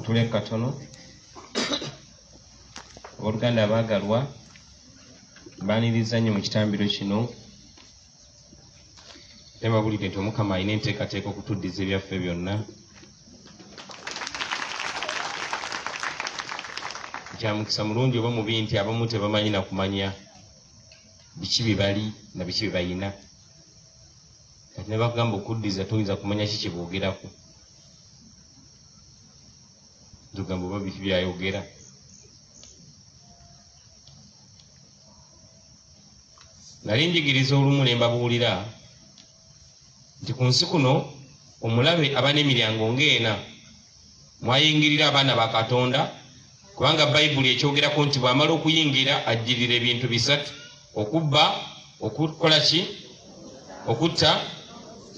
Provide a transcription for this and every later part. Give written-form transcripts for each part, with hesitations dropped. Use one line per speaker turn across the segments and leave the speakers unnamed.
katule katono Oluganda abagalwa baniriza nnyo mu kitambiro kino tebabulidde nti Omukama alina enteekateeka okutuddiza ebyaffe byonna kya mukisa mulungi oba mubi nti abamu tebamanyi na kumanya biki bye bali na biki bye bayina kati ne bakugamba okuddiza toyinza kumanya ki kye boogerako tugamba oba biki byayogera nali njigiriza olumu ne mbabuulira nti ku nsi kuno omulabe aba n'emiryango ng'ena mwayingirira abaana ba Katonda kubanga Bayibuli ekyogerako nti bw'amala okuyingira ajjirira ebintu bisatu okubba okukola ki okutta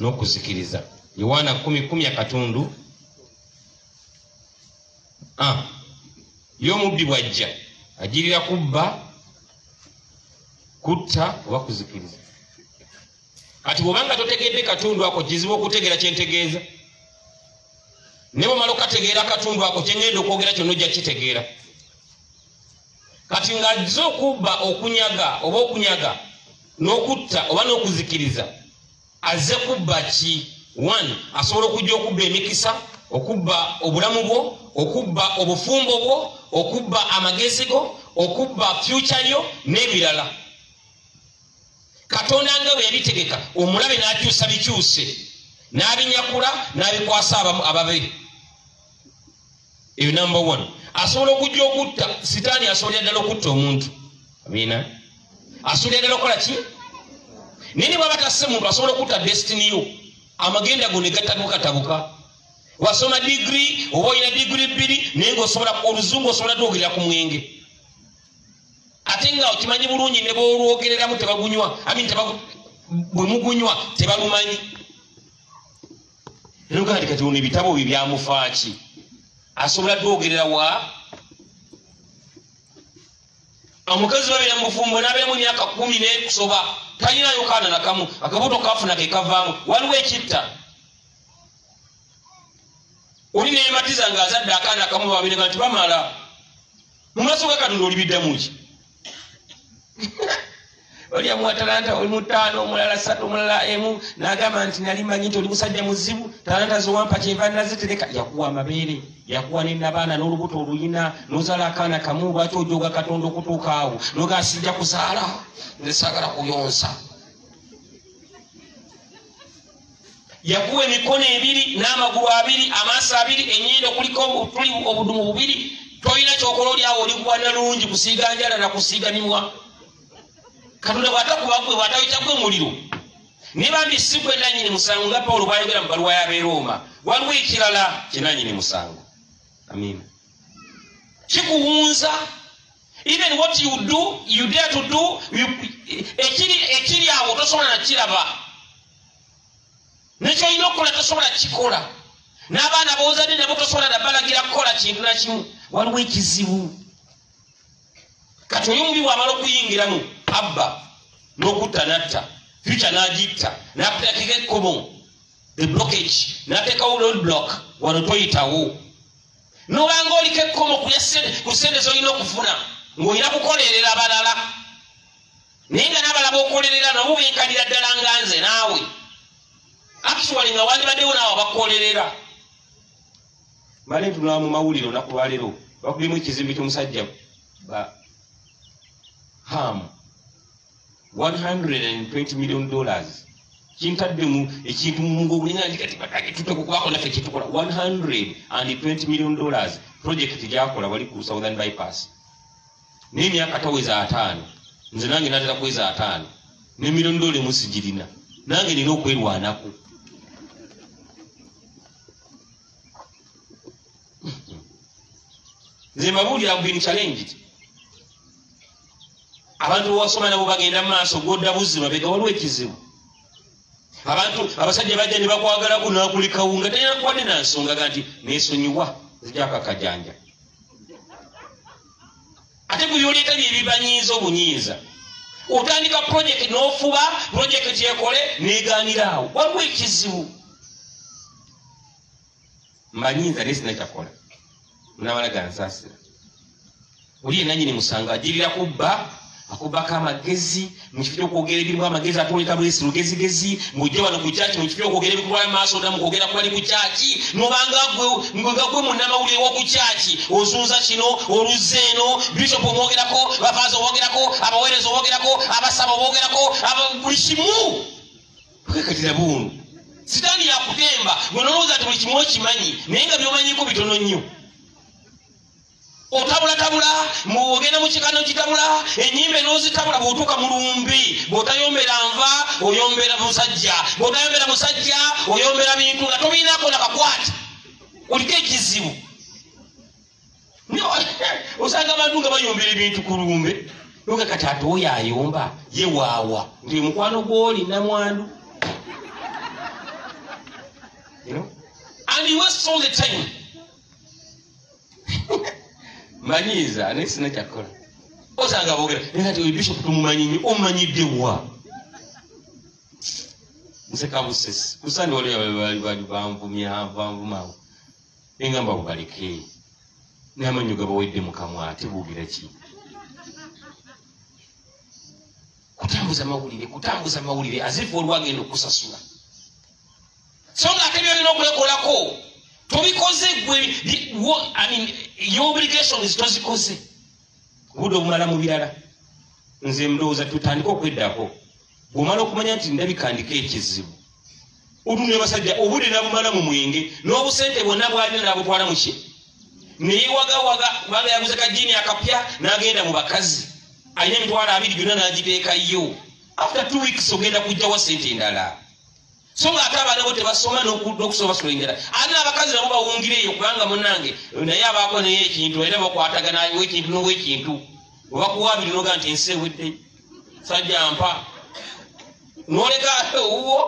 n'okuzikiriza Yowaana 10:10 y'omubbi bw'ajja ajjirira kubba kutta oba kuzikiriza kati bw'obanga totegedde katundu ako kizibu okutegeera kyentegeeza ne bw'omala okategeera katundu ako kyengenda okwogera kyonna ojja kitegeera kati ng'azze okubba okunyaga oba okunyaga n'okutta oba n'okuzikiriza azze kubba ki 1 asobola okujja okubba emikisa okubba obulamu bwo okubba obufumbo bwo okubba amagezi go okubba future yo n'ebirala Katonda nga bwe yabitegeka omulabe n'akyusa bikyuse n'abinyakula n'abikwasa ababe eyo number 1 asobola okujja okutta sitaani asobola ddala okutta omuntu amina asobola ddala okukola ki naye bw'aba tasse muntu asobola okutta destiny yo amagenda go ne gatabuka wasoma digiri oba olina digiri 2 naye ng'osobola oluzungu osobola twogerera ku mwenge ate nga okimanyi bulungi ne bwolwogereramu tebagunywa bwe mugunywa tebalumanyi nogandi kati ono ebitabo bye byamufaaki asobola dwogerera wa omukazi babeera mu bufumbo n'abeeramu emyaka 10 n'ekusoba talinayo kaana nakamu akabuto kafuna ke kavaamu waliwo ekitta oli neematiza ng'azadde akaana akamu babirega nti bamala mu maaso ga Katonda olibiddamu ki oli amuwa talanta oli mu 5 omulala 3 omulala 1 n'agamba nti nali manyi nti oli musajja muzibu talanta zowampa kyeva nazitereka yakuwa amabeere yakuwa n'abaana n'olubuto oluyina n'ozaala akaana kamu lwaki ojooga Katonda okutuuka awo nogasijja kuzaala nesaagala kuyonsa yakuwa emikono 2 n'amagulu 2 amaaso 2 ennyindo kuliko obudumu 2 toyina kyokola oli awo oli kuwana lungi kusiiga njala na kusiiga mimwa Katonda bw'atakubagwe bw'atayitagwe muliro ne bambi si gwe nannyini musango nga Pawulo bw'ayogera mu bbaluwa y'Abeeroma waliwo ekirala kye nannyini musango amina kikuwunza even what you do you dare to do ekiri awo tosobola nakiraba nekyolina okukola tosobola kikola n'abaana boozadde nabo tosobola nabalagira kukola kintu na kimu waliwo ekizibu kati oyo omubi bw'amala okuyingiramu abba n'okutta natta future n'agitta n'akuteekako ekkomo the blockage n'ateekawo road block wano toyitawo n'obanga oliko ekkomo ku ssente z'olina okufuna ng'olina kukolerera abalala naye nga n'abalala b'okolerera nabo benkanira ddala nga nze naawe actually nga wandibaddewo naawe abakolerera male ntunula mu mawulire olunaku lwaleero bakubyemu ekizimbe ky'omusajja Ham $120 million kintadde mu ekintu mu ngo bulinga ndikati batake tutoko kubako naffe kitukola $120 million project gyakola wali ku Southern Bypass n'emyaka taweza 5 nze nange natera kuweza 5 ne $1 musijirina nange nina okwerwanako nze mabulira been challenged abantu wasoma nabo bagenda maaso godda buzima bega waliwo ekizibu abantu abasajja bajja ne bakwagala kunakulika wunga tayina kwadde na nsonga ganti nesonyiwa zijaka kajanja ate buyoleta byebibanyiiza obunyiiza otandika project n'ofuba project yekole neeganiraawo waliwo ekizibu mbanyiiza nesina kyakola munabala gansasira oli nanyini musanga ajirira kubba akubaka amagezi mukifyo kwogera ebirimu amagezi atoleka bwesi lugezigezi mujje wano ku church mukifyo kwogera ebikwa maaso da mukogera kwali ku church nobanga gwe munamawulire wo ku church ozunza kino oluzeno bishop omwogerako bafaza omwogerako abaweereza omwogerako abasaba omwogerako buli kimu kwekatira bunu sitani yakutemba gwenolowooza ati buli kimu okimanyi naye nga byomanyiko bitono nnyo otabula mugenda mukikano kitabula enyimbe nozitabula bwotuuka mu lumbi bwotayombera nva oyombera musajja bwotayombera musajja oyombera bintu nga tobiinako nakakwata oliko ekizibu osanga abantu nga bayombera ebintu ku lumbe nga kati ate oyo ayomba ye waawa nti mukwano gwoli namwandu and he wastes all the time manyiza ane sina kyakola osanga bogera nekati oyo bishop tumumanyi omanyidde wa nseka busesi kusani wali bali banvumawo engamba bubaleke n'amanyo gabawedde mukamwa ate bugira ki kutambuza mawulire azifu olwagenda okusasula so nga ate byolina okwekolako tobikoze gwe your obligations tozikoze obudde obumala mu birala nze ndowooza tutandika okweddako bw'omala okumanya nti ndabikandika ekizibu otunula basajja obudde nabumala mu mwenge n'obusente bwonna bwalina nabutwala mu ki neyewagawaga kubanga yaguze kajini akapya n'agenda mu bakazi alina emitwalo 2 gyonna n'agiteekayo after 2 weeks ogenda kujjawa sente endala so nga ate abaana bo tebasoma n'okusoma basula enjala ate n'abakazi nabo bawungireeyo kubanga munnange naye abaako naye ekintu era bakwataganayo ekintu n'obwekintu obakuwaabiri noga nti ensi ewedde sajja mpa n'oleka owuwo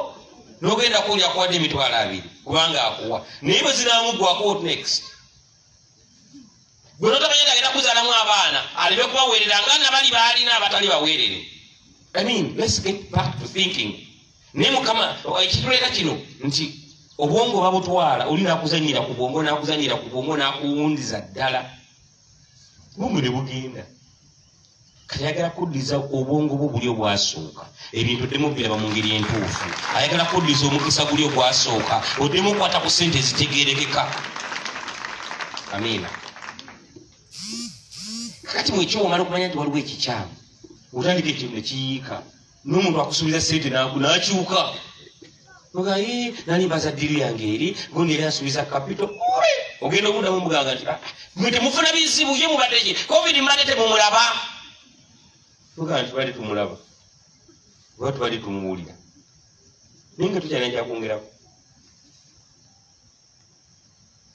n'ogenda kuwulya akuwadde emitwalo 2 kubanga akuwa naye bwe zinaamugwako what next gwe notamanya agenda kuzaalamu abaana aleme kubaweerera nga nabali baalina abatali baweerere let's get back to thinking naye mukama ekituleeta kino nti obwongo babutwala oli nakuzanyira ku bwongo nakuzanyira ku bwongo nakuwundiza ddala bwongo ne bugenda kati ayagala kuddiza obwongo bwo buli obwasooka ebintu oddemu biraba mu ngeri entuufu ayagala kuddiza omukisa guli ogwasooka oddemu okwata ku ssente ezitegeerekeka amiina kakati mwekyo omala okumanya nti waliwo ekikyamu otandika ekintu nekiyiika n'omuntu akusuubiza ssente n'akyuka oga nani mbaza ddiru yange eri gundi era asuubiza kapito ogenda obundamu muganga nti mwe temufuna bizibu ye mubadde covid mbadde temumulaba oga nti badde tumulaba oba tubadde tumuwulira naye nga tukyalina kyakwongerako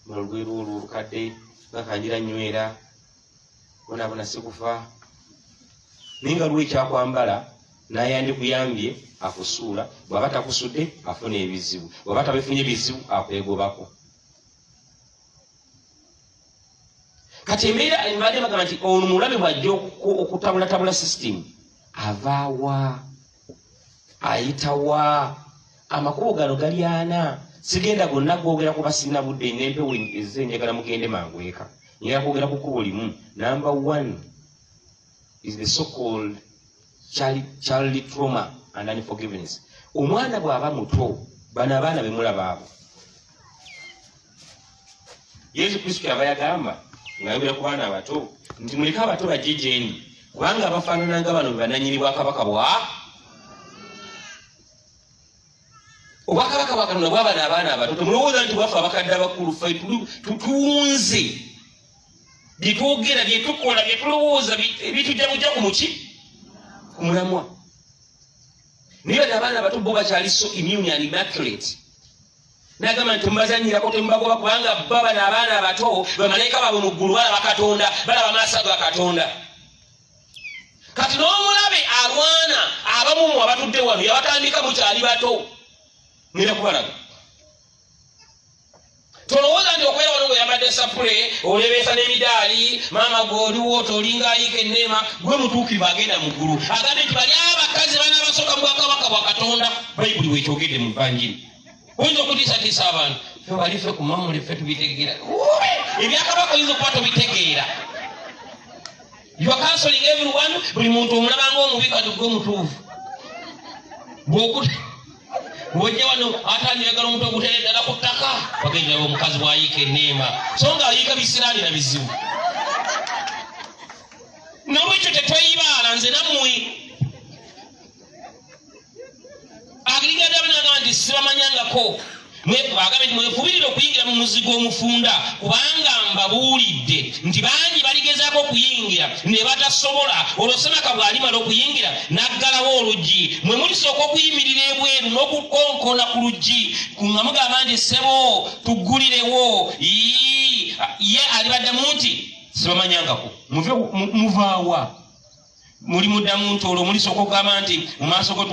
mala olweru olwo olukadde bakanjira nywera bonaabona sikufa naye nga lwe ekyakwambala nayandikuyambye akusuula bwaba takusudde afuna ebizibu bwaba tabifunye ebizibu akwegobako kati embeera mbadde bagamba nti ono mulabe bwajja okutabulatabula system avaawa ayitawa amakubo gano gali ana sigenda gonna gwogera kuba sirina budde nempewo ezze njagala mugende mangu eka njagala kwogera ku kkubo limu number 1 is the so-called child trauma and unforgiveness. Omwana bw'aba muto bano abaana bemulaba abo Yesu Kristo yaba yagamba ngayogera ku baana abato nti muleke abato bajjejeeni kubanga abafaanana nga bano bananyini bwakabaka obwakabaka bwa Katonda bw'abana abaana abato temulowooza nti bwaffe abakadde abakulu ffe tuwunze byetwogera byetukola byetulowooza ebitujja bujja ku muki ku mulamwa naye bano abaana abato bo bakyali so immune and immaculate nagamba nti mubazanyirako temubagoba kubanga bo bano abaana abato bamalayika baabwe mu ggulu balaba Katonda balaba maaso ga Katonda kati n'omulabe alwana abamumu abatudde wano yabatandika mukyali bato nira kubalaga tolowooza nti okwera wano ng'oyambadde sapule olebeesa n'emidaali maama gw'oliwo tolinga ayiika enneema gwe mutuukirivu agenda mu ggulu agambe nti bali abakazi bana abasooka mu bwakabaka bwa Katonda bayibuli bwekyogedde mu Evanjiri oyinza okutiisatiisa abantu fe bali ffe ku mamule ffe tubitegera ebyakabaka oyinza okuba tobitegeera. You are counseling everyone, buli muntu omulabanga omubi kati gwe mutuufu. Bw'ojja wano atanjagala omuntu ogutere ddala ku ttaka bagenda omukazi bw'ayiika enneema so nga ayiika bisiraanira bizibu. N'olwekyo tetweyibaala nze nammwe agirigenda binagamba nti sibamanyangako bagambe nti mwefubirire okuyingira mu muzigo omufunda kubanga mbabuulidde nti bangi baligezaako okuyingira ne batasobola olwo Semaka bw'alimala okuyingira n'aggalawo oluggi mwe mulisooka okuyimirira ebweru n'okukonkona ku luggi nga mugamba nti ssebo tuggulirewo ye alibaddamu nti sibamanyangako muvaawa muli muddamu nti olwo mulisooka okugamba nti mu maaso go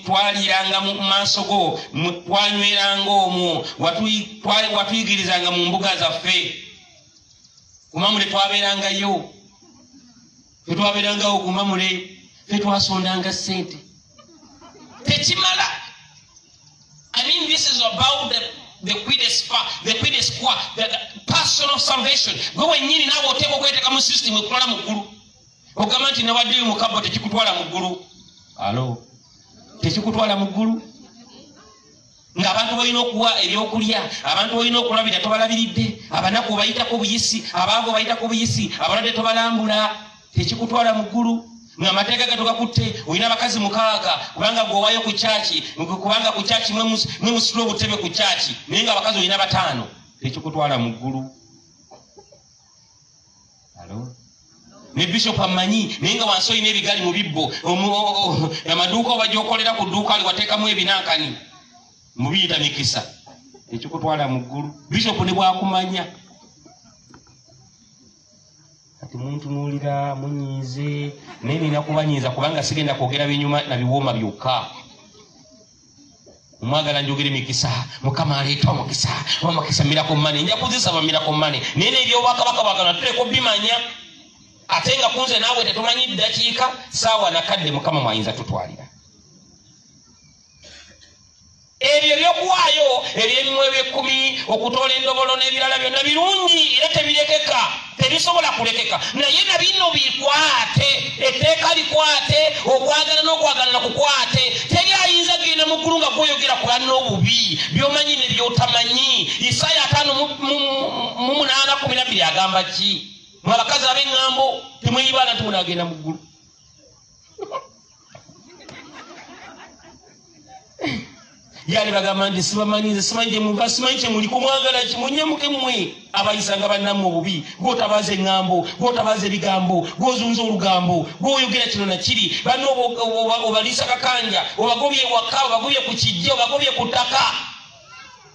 twaliranga mu maaso go twanyweranga omwo watuyigirizanga mu mbuga zaffe kumamule twabeerangayo fetwabeerangawo kumamule fetwasondanga ssente tekimala. I mean, this is about the personal salvation. Gwe wennyini naawe oteeka okweteeka mu system ekutwala mu ggulu ogamba nti nawaddeyo mukabba tekikutwala mu ggulu. Alo, tekikutwala mu ggulu ng'abantu balina okuwa ebyokulya, abantu balina okulabira tobalabiridde, abanaku obayitako buyisi, abaavu obayitako buyisi, abalwadde tobalambula, tekikutwala mu ggulu. Ng'amateeka gatugakutte olina abakazi 6 kubanga gweowaayo ku kyaki kubanga ku kyaki mwe musitula obutebe ku kyaki naye ng'abakazi olina 5 tekikutwala mu ggulu. Alo, ne bishop amanyi naye nga wansi olina ebigali mu bibbo amaduuka obajja okolera ku dduuka ali wateekamu ebinankani mubiyita mikisa tekikutwala mu ggulu. Bishop ne bwakumanya kati muntu nuulira munyiize naye nina kubanyiiza kubanga sigenda kwogera binyuma na biwooma byokka. Omwagala njogere mikisa mukama aleeta omukisa omukisa mirako mmane nja kuzisaba mirako mmane naye n'ebyobwakabaka bwagala tuleko bimanya ate nga kunze naawe tetumanyi ddakiika saawa nakadde mukama mwayinza tutwalira. Ebyo ebyokuwaayo eby'ebimu eby'ekkumi okutoola endobolo n'ebirala byonna birungi era tebirekeka tebisobola kulekeka naye na bino bikwate etteeka likwate okwagala n'okwagalana kukwate. Teri ayinza genda mu ggulu nga gweyogera ku banna obubi by'omanyi ne by'otamanyi. Isaaya 5:8-12 agamba ki? Mwe abakazi ab'eŋŋambo temweyibaala nti munaagenda mu ggulu. Yali bagamba nti sibamanyize simanyi gye muva simanyi kye muli kumwagala kimunyemuke mmwe abayisanga bannammwe obubi gw'otabaaza eŋŋambo gw'otabaaza ebigambo gw'ozunza olugambo gw'oyogera kino na kiri banno obaliisa kakanja obagobye ewaka obagobye ku kijja obagobye ku ttaka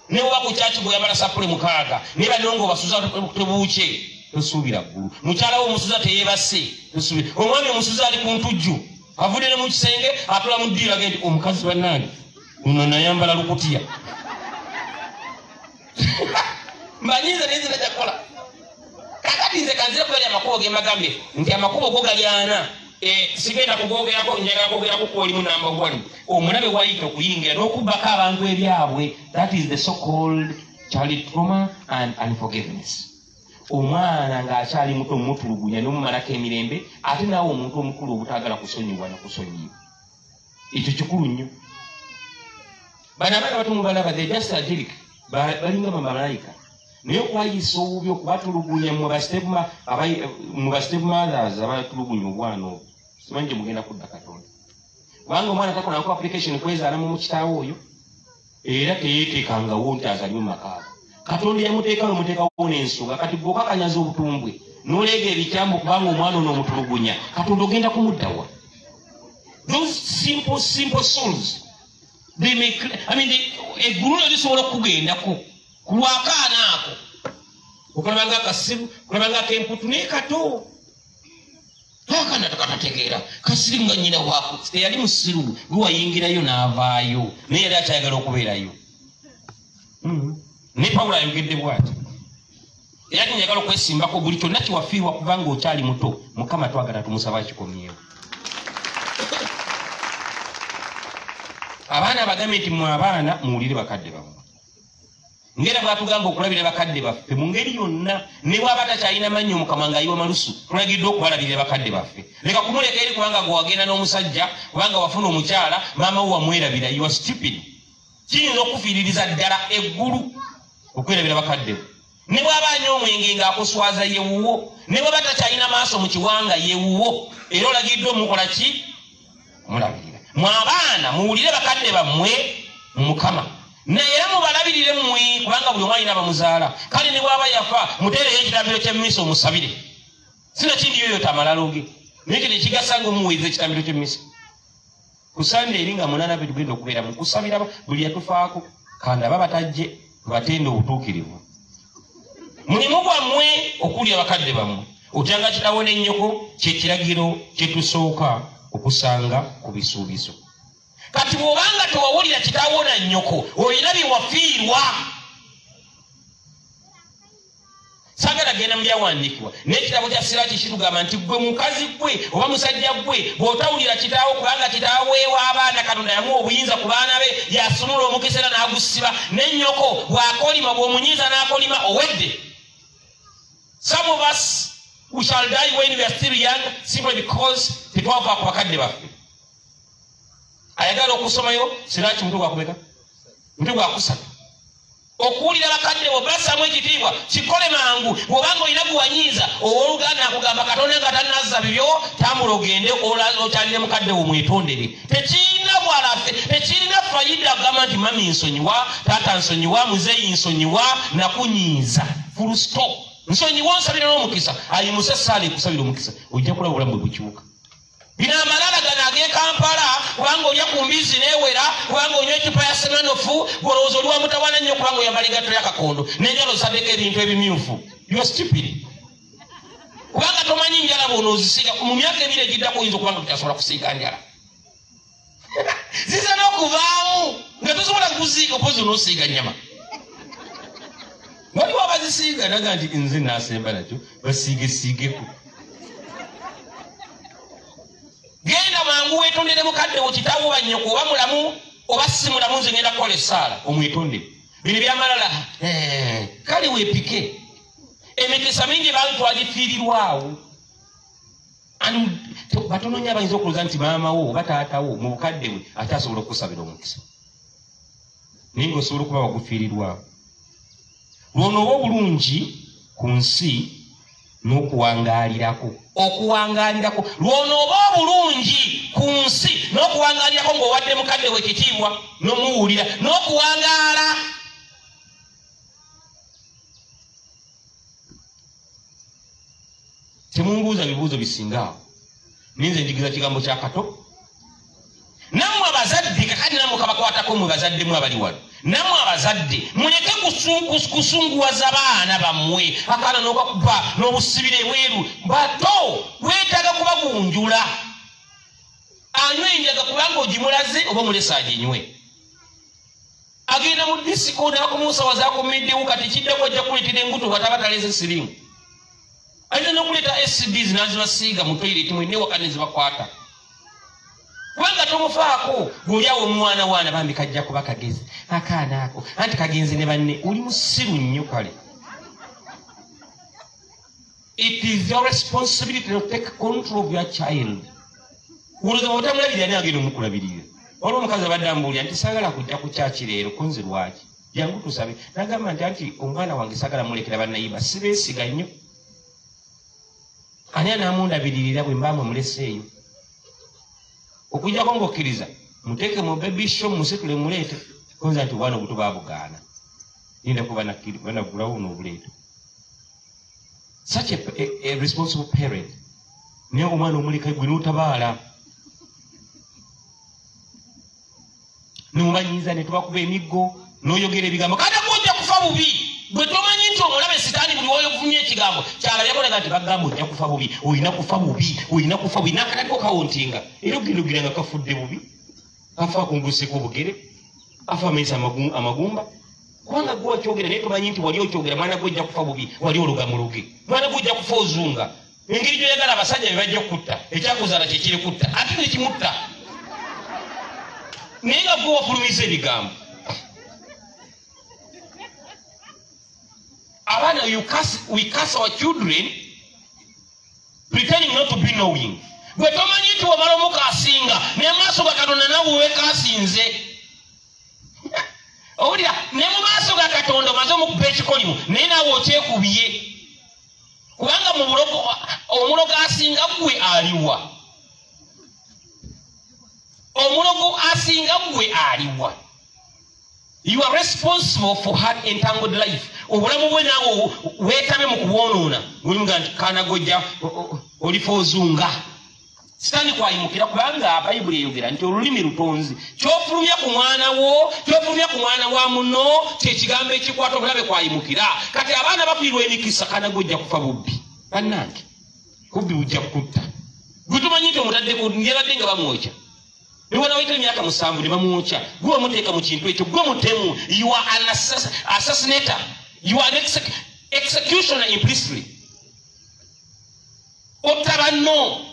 ne oba ku kyaki bweyambala sapule 6 naye banno ng'obasuza tebuuke tosuubira ggulu. Mukyala we omusuza teyeebase tosuubira. Omwami omusuza ali ku ntujju avudde mu kisenge atula mu ddiiro agende omukazi bannange uno nayambala lukutiya mbanyize naye nzina kyakola kakati nze kanzire kubali amakubo ge mbagambye nti amakubo go gali 4 sigenda kugogerako njagala kwogerako kwolimu namba 1 omulabe wayita okuyingira n'okubbako abantu ebyabwe. That is the so called child trauma and unforgiveness. Omwana ng'akyali muto mutulugunya n'omumalako emirembe ate naawe omuntu omukulu obutagala kusonyiwa nakusonyiwa. Ekyo kikulu nnyo. Bano abaana bato mubalaba they just angelic balinga bamalayika naye okwayisa obubi okubatulugunya mu bastep mothers abatulugunya obwana obwo simanyi gye mugenda kudda Katonda kubanga omwana takolanako application kwezaalamu mu kitaawe oyo era teyeeteekangawo nti azalimu makaago. Katonda yamuteeka nomuteekawo n'ensonga kati bw'okakanyaza obutumbwe n'oleega ebikyambo kubanga omwana ono omutulugunya Katonda ogenda kumuddawa. Those simple souls they make eggulu lyo lisobola okugendako ku lwakaana ako okulabanga akasiru kulabanga akemputu naye kato akaana takatategeera kasiru nga nnyina waako teyali musiru lwayingirayo n'avaayo naye yali akyayagala okubeerayo. Ne Pawulo ayogedde bw'ati era tinyagala okwesimbako buli kyonna kiwafiirwa kubanga okyali muto Mukama twagala tumusaba kikomyewo. Abaana bagambye nti mwe abaana muwulire bakadde bammwe ngera bwatugamba okulabira bakadde baffe mu ngeri yonna ne bwaba takyalina mannyo mukama ng'ayiwa malusu tulagidde okubalabirira bakadde baffe leka kumuleka eri kubanga gwe wagenda n'omusajja kubanga wafuna omukyala maama wo wamwerabira you are stupid kiyinza okufiiririza ddala eggulu okwerabira bakadde ne bwaba anyo omwenge ng'akuswaza yewuwo ne bwaba takyalina maaso mu kiwanga yewuwo era olagidde omukola ki mulabirira mwe abaana muwulire bakadde bammwe mu mukama naye mubalabirire mmwe kubanga buli omwana alina bamuzaala kale ne bwaba yafa muteereyo ekitambiro ky'emmisa omusabire sinakindi yoyo tamalaloge naye kino ekigasa ngaomuweereza ekitambiro ky'emmisa ku sande eri nga munaana be tugenda okubeera mu kusabira buli yatufaako kandi aba batajje batende obutuukirivu mulimu gwammwe okulya bakadde bammwe otyanga kitawo n'ennyoko kyekiragiro kyetusooka okusanga ku bisuubizo kati bw'obanga tewawulira kitaawo na nnyoko olina byewafiirwa saagala genda mu byawandiikibwa n'ekitabo kya Siraaki kitugamba nti gwe mukazi gwe oba musajja gwe bw'otawulira kitaawo kubanga kitaawo w'abaana Katonda yamuwa obuyinza ku baana be yasunula omukisa era n'agusiba n'ennyoko bw'akolima bw'omunyiiza n'akolima owedde some of us we shall die when we are still young simply because tetwava ku bakadde baffe ayagala okusomayo Siraaki mutwe gwakumeka mutwe gwakusatu okuwulira bakadde bo bassamu ekitiibwa kikole mangu bw'obanga olina guwanyiiza owooluganda akugamba Katonda nga tanazza bibyo tambula ogende okyalire mukadde wo mwetondere tekirina bwalafe tekirina fayida agamba nti mami nsonyiwa taata nsonyiwa muzeeyi nsonyiwa nakunyiiza full stop nsonyiwa onsabira n'omukisa ayimuse saala ekusabira omukisa ojja kulaba obulamu bwe bukyuka bino amalala gano ag'e Kampala kubanga olya ku mbizi neewera kubanga onywa ecupa ya semanofu golowooza oli wamutawana nnyo kubanga oyambaligatto y'akakondo n'enjala osaddeko ebintu ebimyufu you are stupid kubanga tomanyi njala bw'onoozisiiga mu myaka ebiri egiddako oyinza okubanga tutasobola kusiiga njala ziza n'okuvaamu nga tosobola kuziika opozi onoosiiga nnyama waliwo abazisiiga naga nti nze naasemba nakyo basiigesiigeko genda mangu wetondere mukadde wo kitaawo bannyoko oba mulamu oba si mulamu nze ngenda kukola essaala omwetondere bino byamalala kale weepike emikisa mingi bantu twagifiirirwawo batono nnyo abayinza okulooza nti maamawo oba taatawo mu bukadde bwe ate asobola okusabira omukisa naye ngaosobola okuba wagufiirirwawo lwono oba obulungi ku nsi n'okuwangaalirako okuwangaalirako lwono oba obulungi ku nsi n'okuwangaalirako ng'owadde mukadde we ekitiibwa n'omuwulira n'okuwangaala temumbuuza bibuuzo bisingaawo ninze njigiza kigambo kya Kato nammwe abazadde kakati nammwe kabakwatako mwe bazaddemu abali wano nammwe abazadde muleke kusunguwaza baana bammwe akaana n'okakuba n'obusibira ebweru bato weetaaga kubagunjula anywa enjaga kubanga ogimulaze oba mulesa aginywe agenda mu disiko n'akumusawazaako middewo kati kiddako ojja kuleetera enguto bataba taleze sirimu ayina n'okuleeta SDs n'azibasiiga mu toyireti mwenne wakati nezibakwata kubanga tomufaako gweolyawo omwana waana bambi kajja kuba kagezi akaana ako anti kagenzi ne banne oli musiru nnyo kale it is your responsibility to take control of your child olowooza bwotamulabirira naye agenda omukulabirira waliwo omukazi abadde ambuulira nti saagala kujja ku kyaki leero kunze lwaki jangu tusabe nagamba nti omwana wange saagala mulekera bannayiba sibeesiga nnyo ani anaamundabiririra bwe mbamwe muleseeyo okujjako ng'okkiriza muteeke mu baby show musitule muleete konza nti obwana obuto baabugaana linda kuba banagulawo n'obuleeto such a responsible parent naye omwana omuleka gwe n'otabaala nemubanyiiza ne tubakuba emiggo n'oyogera ebigambo kati ojja kufa bubi bwe tomanyi nti omulabe sitaani buli woyovumya ekigambo kyalabyakolaga nti bagamba ojja kufa bubi olina kufa bubi olina kufa bubi n'akatako kawontinga era ogenda ogira nga kafudde bubi afa akunguseko obugere afa amaiso amagumba kubanga gwe wakyogera naye tomanyi nti wali okyogera mwana gwe ojja kufa bubi wali olugamuluge mwana gwe ojja kufa ozunga engeri gyoyagala abasajja be bajja kutta ekyakuzaala kyekiri kutta ate nekimutta naye nga gwe wafulumiza ebigambo Abana, we curse our children pretending not to be knowing. Gwe tomanyi nti wamala omukasinga ne maaso ga Katonda nawe weekasinze. Owulira ne mu maaso ga Katonda omaze omukuba ekikolimu naye naawe okyekubiye. Kubanga mu bulogo omulogo asinga gwe aliwa. Omulogo asinga gwe aliwa. You are responsible for her entangled life. Obulamu bwe naawe weetabe mu kubwonoona. Olimuga nti kaana gojja olifozunga. Sitani kwayimukira kubanga Bayibuli eyogera nti olulimi lutonzi. Kyofulumya ku mwana wo, kyofulumya ku mwana wa muno, kyekigambo ekikwata obulabe kwayimukira. Kati abaana bafiirwa emikisa kaana gojja kufa bubbi. Bannange, bubbi bujja kutta. Gwe tumanyi nti omutaddeko yabadde nga bamwokya. Niwana waita emyaka 7 ne bamwokya. Gwe omuteeka mu kintu ekyo, gwe mutemu. You are an assassinator. You are an executioner implicitly. Otabanno.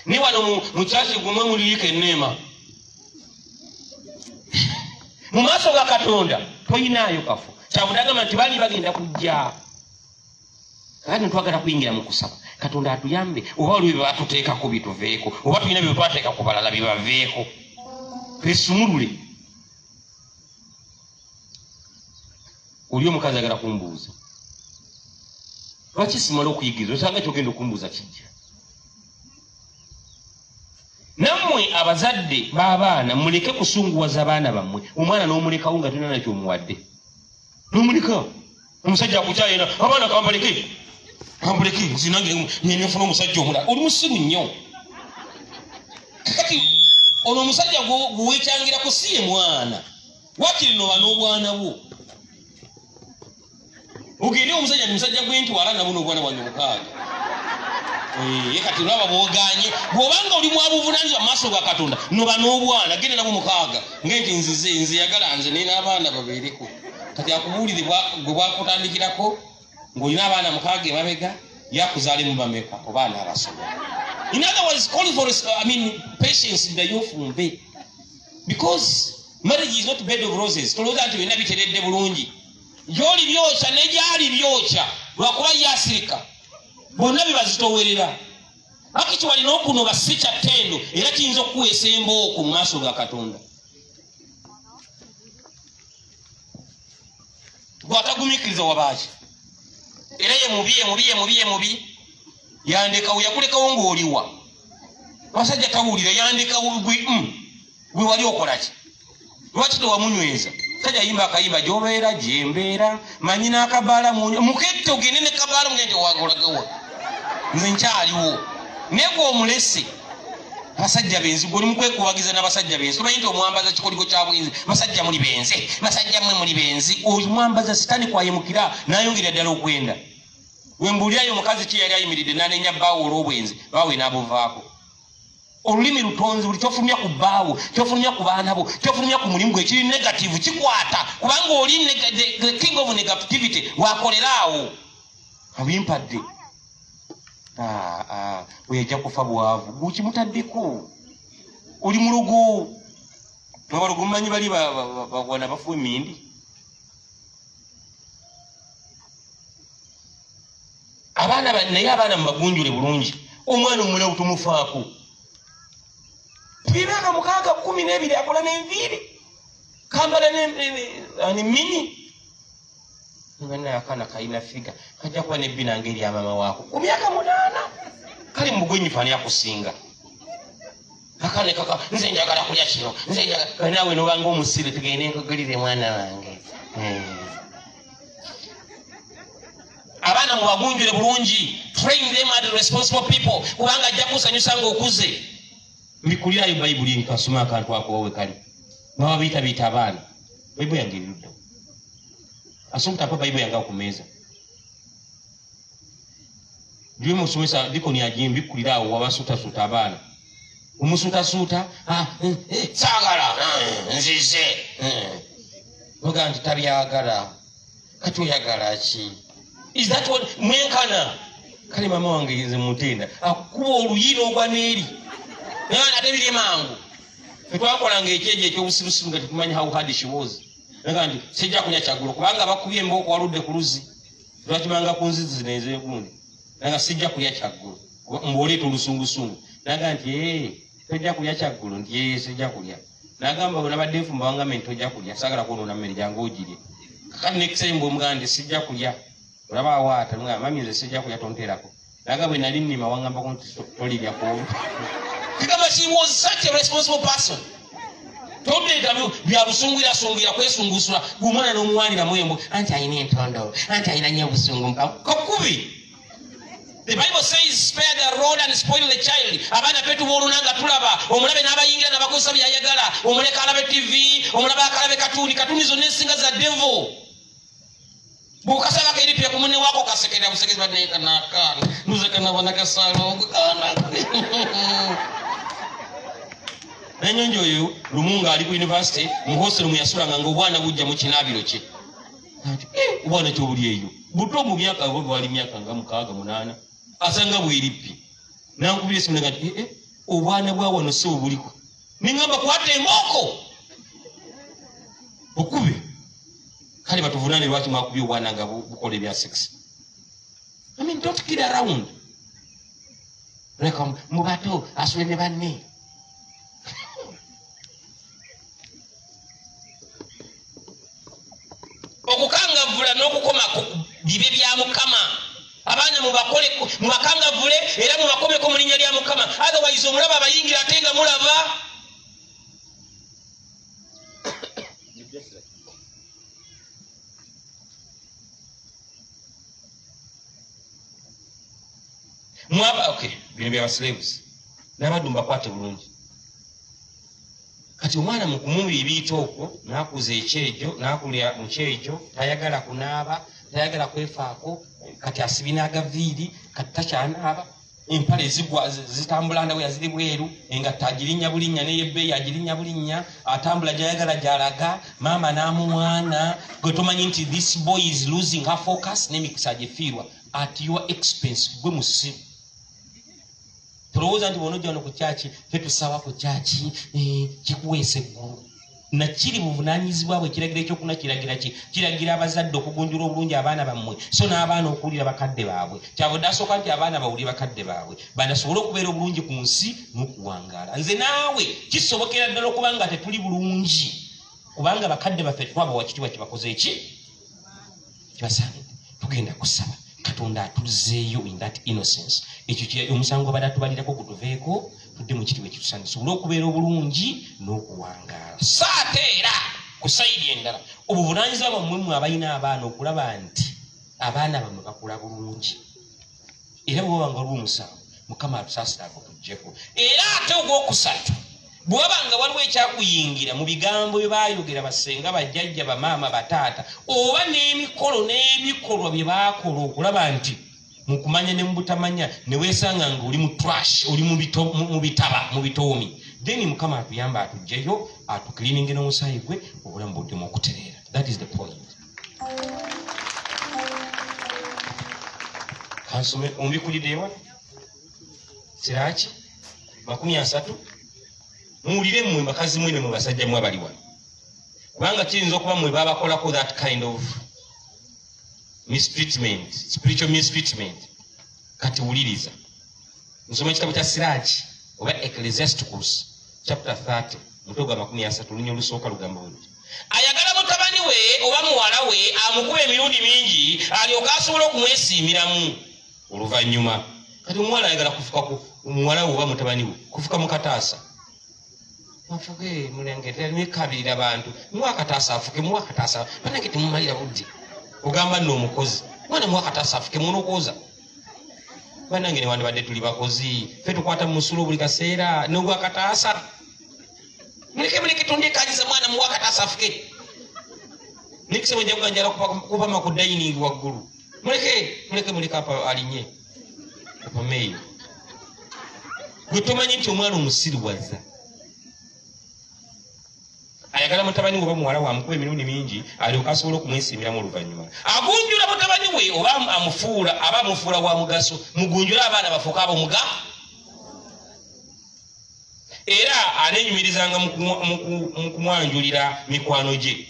Ni wano muchache gumwe muliyike enema. Mu maaso ga Katonda toyinaayo kafu. Kyabudagamba nti bali bagenda kujja. Kati twagala kuyingira mu kusaba. Katonda atuyambe. Oba olwe batuteekako bituveeko. Oba tulina bye twateeka ku balala bibaveeko. Twesumulule. Oli omukazi agala kumbuuza. Lwaki simala okuyigiza? Osanga kyogenda okumbuuza kijja. Nammwe abazadde b'abaana muleke kusunguwaza abaana bammwe. Omwana n'omulekawo nga tulina nakyo omuwadde. N'omuleka. Omusajja akukyayena abaana kambaleke. Kambaleke nzinange nfuna omusajja omulala. Oli musiru nnyo. Kati ono omusajja gwewekyangirako si ye mwana. Wakiri no bano obwana bwo. Ogende omusajja ni musajja gw'entwala na buno obwana bwange mukaaga. Kati olaba bwoganye bw'obanga oli mwabuvunaanyizibwa mu maaso ga Katonda noba n'obwana gende nabo mukaaga ngenti nze yagala nze nina abaana babeereko. Kati akubuulire gwe bwakutandikirako ng'olina abaana mukaaga emabega yakuzaalimu bameka obaana abasobola. In other words, calling for patience ndayofumbe. Because marriage is not bed of roses. Tolooza nti byonna biteredde bulungi. Gy'oli byokya ne gy'ali byokya lwakuba yasirika. Bonna bibazitowerera. Akiti walina okunoba si kya ttendo era kiyinza okuweesa embooko mu maaso ga Katonda. Bw'atagumiikiriza wabaaki. Era ye mubi. Yandekawo yakulekawo ng'oliwa. Abasajja tawulira yandekawo gwe wali okola ki? Lwaki tewamunyweza? Sajja yimba akayimba gy'obeera gyembeera manyi n'akabaala mukette ogende ne kabaala mugende wagolagawa. Nze nkyaliwo. Naye gwe omulese basajja benzi gwe oli mu kwekubagiza n'abasajja benzi. Tomanyi nti omwambaza kikoliko kya bwenzi. Basajja muli benzi. Basajja mmwe muli benzi. Omwambaza sitaani kwayimukira n'ayongera ddala okwenda. We mbuulirayo omukazi ki yali ayimiridde n'anenya bbaawo olw'obwenzi baawe n'abuvaako. Olulimi lutonzi buli kyofulumya ku bbaawo, kyofulumya ku baana bo, kyofulumya ku mulimu gwe kiri negative kikwata kubanga oli the king of negativity wakoleraawo. Abimpadde. Weyajja kufa bwavu gukimutaddeko. Oli mulogo. Abalogo mumanyi bali bawana bafuwa emindi. Naye abaana mubagunjule bulungi. Omwana omulewu tumufaako. Bibanga mukaaga 12 akola n'enviiri. Kambala ne mini. Ngana akana kaina figa. Kajja kuba nebbina ngeri ya mama wako. Ku myaka 8. Kale mugwenyifu ani akusinga. Akane kaka nze njagala kulya kino. Nze njagala nawe nobanga omusire tugende nkugulire mwana wange. Abaana mubagunjule bulungi. Train them as responsible people. Kubanga ajja kusanyusa ng'okuze. Mbikulirayo Bayibuli nkasoma akantu ako wawe kali. Baba biyita abaana. Bayibuli yange erudda. Asomta pa Bayibuli yange okumeeza. Ndiwe musomesa dikoni ajimbi kulirawo wabasuuta abaana. Umusuuta saagala nzize. Oga nti tabyagala. Kati oyagala ki? Is that what mwenkana? Kale mama wange nze mutenda. Akuba oluyiro ogwa neeri. Naye ate biri mangu. Twakolanga ekyejo ekyobusirusiru nga tetumanyi how hard she was. Nga nti sijja kunya kyaggulo kubanga bakubye embooko waludde ku luzzi. twakimanga ku nzizi zino ez'egundi nanga sijja kulya kyaggulu mboleeta olusungusungu naga nti tojja kulya kyaggulu nti sijja kulya nagamba bwenabadde nfumba wangamba nti tojja kulya saagala kwonoona mmere jangu ogirye kakati nekisemba omugamba nti sijja kulya olaba awaata mami nze sijja kulya tonteerako naga bwe nali nnima wangambako nti tolirya ku kigamba she was such a responsible person todeeta bya busunguirasungira kwesungusula gumwana n'omuwanira mwembo anti alina entondo anti alina nnyo obusungu kakubi. The Bible says spare the rod and spoil the child. Abaana betuba olunanga tulaba omulabe n'abayingira n'abakozesa byayagala omuleka alabe TV omulaba akalabe katuni zonna ensinga za devil. Bukasaba kairipya ku munne wako kasekera busekezi badde kanaka nuzekana banaka salongo Nanyonjo oyo lumunga ali ku university mu hostel mu yasulanga ng'obwana bujja mu kinaabiro kye. Obwana kyobuli eyo buto mu myaka bwe bwali myaka nga 6-8 asanga bwirippi nankubira esimu nagati obwana bwa wano si obuliko ningamba kwata emoko okube kale batuvunane lwaki mwakubye obwana nga bukola ebya sex. I mean, don't kid around. Like mubato aswene banne okukangavula n'okukoma bibe bya Mukama. Abaana mubakole mubakangavule era mubakomeko mu linnya lya Mukama. Otherwise omulaba abayingira ate nga mulaba. Okay, bino bya slaves. N'abadumba kwate bulungi. Kati omwana mu kumumbi ebiito okwo n'akuza ekyejo n'akulya mu kyejo tayagala kunaaba tayagala kwefaako kati asibina agaviiri kati takyanaaba empale zitambula ndawe yaziri bweru engatta agirinnya bulinnya n'eyebbeeyi agirinnya bulinnya atambula gyayagala gyalaga maama n'amuwaana gwe tomanyi nti this boy is losing her focus n'emikisa agifiirwa at your expense gwe musibu. Tulowooza nti bw'onojja wano ku kyaki tetusaba ku kyaki kikuweesa eggulu nakiri buvunaanyizibwa bwe ekiragiro ekyokuna kiragira ki kiragira abazadde okugunjula obulungi abaana bammwe so n'abaana okuwulira bakadde baabwe kyabudde asooka nti abaana bawulire bakadde baabwe banasobole okubeera obulungi ku nsi n'okuwangaala. Nze naawe kisobokera ddala okuba nga tetuli bulungi kubanga bakadde baffe twabawa kitiibwa kibakoze eki kibasaanidde. Tugenda kusaba Katonda atuzeeyo in that innocence. Ekyo omusango bada tubalirako kutuveeko tudde mu kitiibwa ekitusaanidde tusobole okubeera obulungi n'okuwangaala. Saate era ku sayidi endala obuvunaanyizibwa bwammwe mmwe abalina abaana okulaba nti abaana bammwe bakula bulungi era bwe babanga olw'omusango Mukama atusaasirako tuggyeko. Era ate ogwokusatu bw'abanga waliwo ekyakuyingira mu bigambo bye baayogera bassenga bajjajja bamaama bataata oba n'emikolo n'ebikolwa bye baakola okulaba nti mu kumanya ne mu butamanya ne weesanga nga oli mu trash oli mu bitaba mu bitoomi then Mukama atuyamba atugjeyo atukilininge n'omusaayi gwe obulamu buddemu okutereera. That is the point. Kansome ombikulidde ewa siraki 30 muwulire mmwe bakazi mwe ne mu basajja mwe abali wano kubanga kiyinza okuba mmwe babakolako that kind of mistreatment, spiritual mistreatment. Kati wuliriza nsoma ekitabo kya Siraki oba Ecclesiasticus chapter 30 mutwe gwa 30 lunya olusooka lugamba nti ayagala mutabani we oba muwala we amukuba emirundi mingi alyoka asobola okumwesiimiramu oluvannyuma. Kati omuwala ayagala kufuka ku muwala we oba mutabani we kufuka mu kataasa mafuge mulengete nikabirira abantu mwakataasa afuke mwakataasa banange temumalira budde ogamba nno omukozi mwana mwakataasa afuke munokoza banange ne wandibadde tuli bakozi ffe tukwata mu musulo buli kaseera n'ogwakataasa muleke tondekaliza mwana muwakataasa afuke nikisebo nja kuganjala kupama ku dining waggulu muleke apa alinye apa meyi gwe tomanyi nti omwana omusiriwaza ayagala mutabani we oba muwala we amukuba emirundi mingi alyoka asobola okumwesiimiramu oluvannyuma. Agunjula mutabani we oba amufuula wa mugaso mugunjula abaana bafuuka abomuga era aneenyumirizanga mu kumwanjulira mikwano gye.